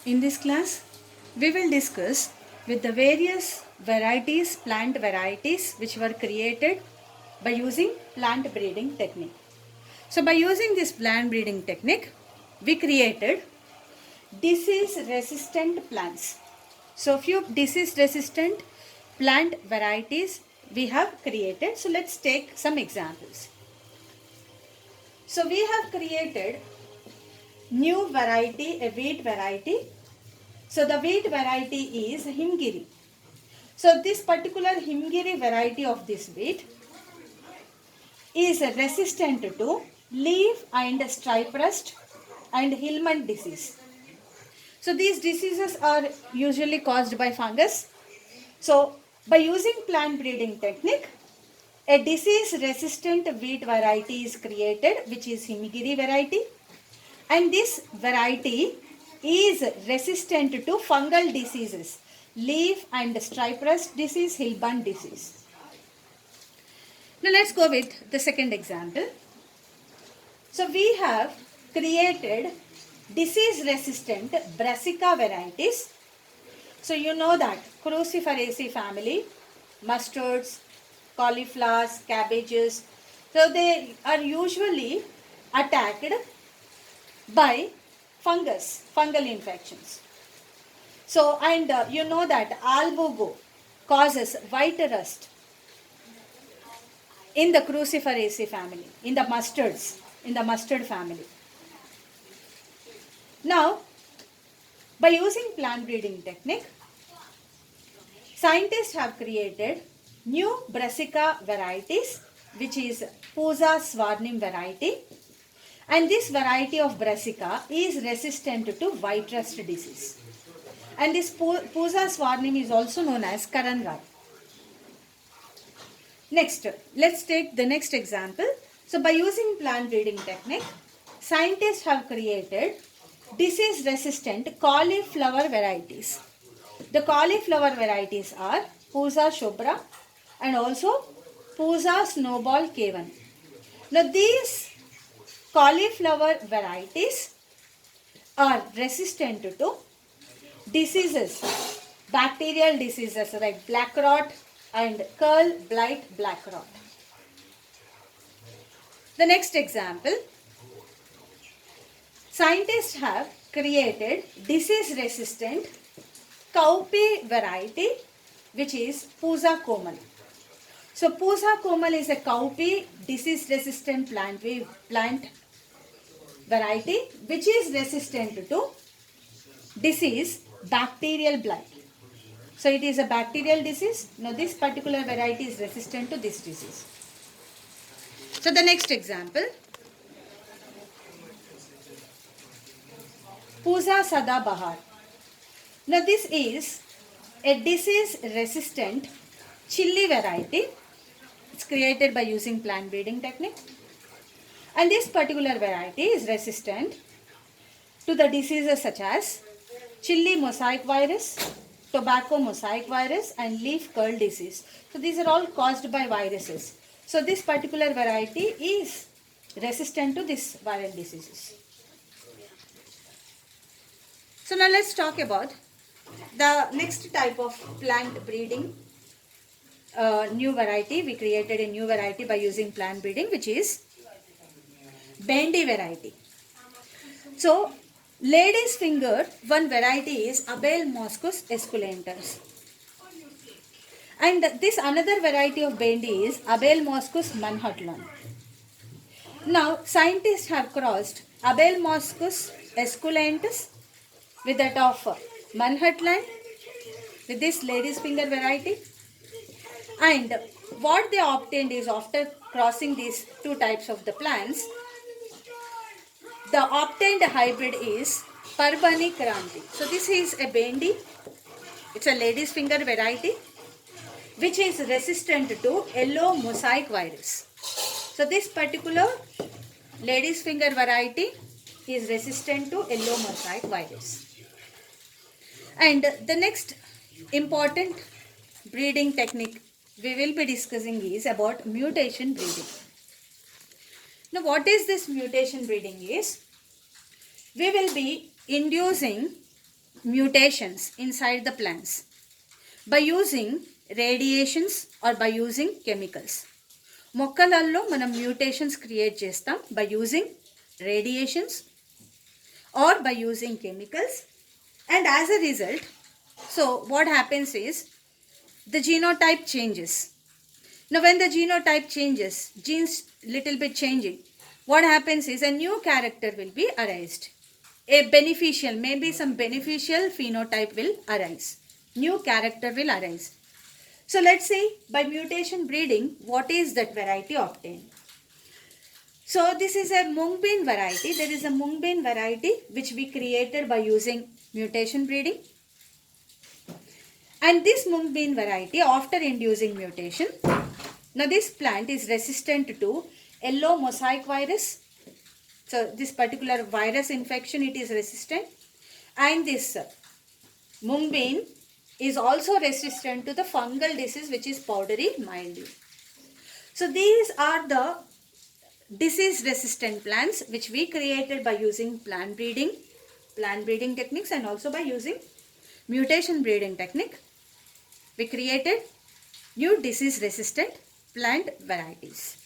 In this class, we will discuss with the various varieties, plant varieties which were created by using plant breeding technique. So by using this plant breeding technique, we created disease resistant plants. So few disease resistant plant varieties we have created. So let's take some examples. So we have created new variety, a wheat variety. So the wheat variety is Himgiri. So this particular Himgiri variety of this wheat is resistant to leaf and stripe rust and Hillman disease. So these diseases are usually caused by fungus. So by using plant breeding technique, a disease resistant wheat variety is created, which is Himgiri variety, and this variety is resistant to fungal diseases, leaf and stripe rust disease, Hillman disease. Now let's go with the second example. So we have created disease resistant brassica varieties. So you know that cruciferaceae family, mustards, cauliflowers, cabbages, so they are usually attacked by fungus, fungal infections. So and you know that albugo causes white rust in the cruciferaceae family, in the mustard family. Now, by using plant breeding technique, scientists have created new brassica varieties, which is Pusa swarnim variety, and this variety of brassica is resistant to white rust disease. And this Pusa swarnim is also known as Karanrai. Next, let's take the next example. So by using plant breeding technique, scientists have created disease resistant cauliflower varieties. The cauliflower varieties are Pusa shobra and also Pusa snowball K1. Now these cauliflower varieties are resistant to diseases, bacterial diseases like black rot and curl blight black rot. The next example, scientists have created disease resistant cowpea variety, which is Pusa komal. So Pusa komal is a cowpea disease resistant plant variety which is resistant to disease bacterial blight. So it is a bacterial disease. Now this particular variety is resistant to this disease. So the next example, Pusa Sada Bahar. Now this is a disease resistant chili variety. It's created by using plant breeding technique. And this particular variety is resistant to the diseases such as chili mosaic virus, tobacco mosaic virus and leaf curl disease. So these are all caused by viruses. So this particular variety is resistant to these viral diseases. So now let's talk about the next type of plant breeding new variety. We created a new variety by using plant breeding, which is Bendy variety. So lady's finger, one variety is Abel moschus esculentus. And this another variety of Bendy is Abel moschus manhattan. Now scientists have crossed Abel moschus esculentus with that of Manhattan with this lady's finger variety. And what they obtained is, after crossing these two types of the plants, the obtained hybrid is Parbani Kranti. So this is a Bendy. It's a lady's finger variety which is resistant to yellow mosaic virus. So this particular lady's finger variety is resistant to yellow mosaic virus. And the next important breeding technique we will be discussing is about mutation breeding. Now what is this mutation breeding is? We will be inducing mutations inside the plants by using radiations or by using chemicals. మొక్కలలో మనం mutations create చేస్తాం by using radiations or by using chemicals, and as a result, so what happens is the genotype changes. Now when the genotype changes, genes little bit changing, what happens is a new character will be arised. A beneficial, maybe some beneficial phenotype will arise. New character will arise. So let's see, by mutation breeding, what is that variety obtained? So this is a mung bean variety. There is a mung bean variety which we created by using mutation breeding. And this mung bean variety, after inducing mutation, now this plant is resistant to yellow mosaic virus. So this particular virus infection, it is resistant. And this mung bean is also resistant to the fungal disease which is powdery mildew. So these are the disease resistant plants which we created by using plant breeding techniques, and also by using mutation breeding technique. We created new disease resistant plant varieties.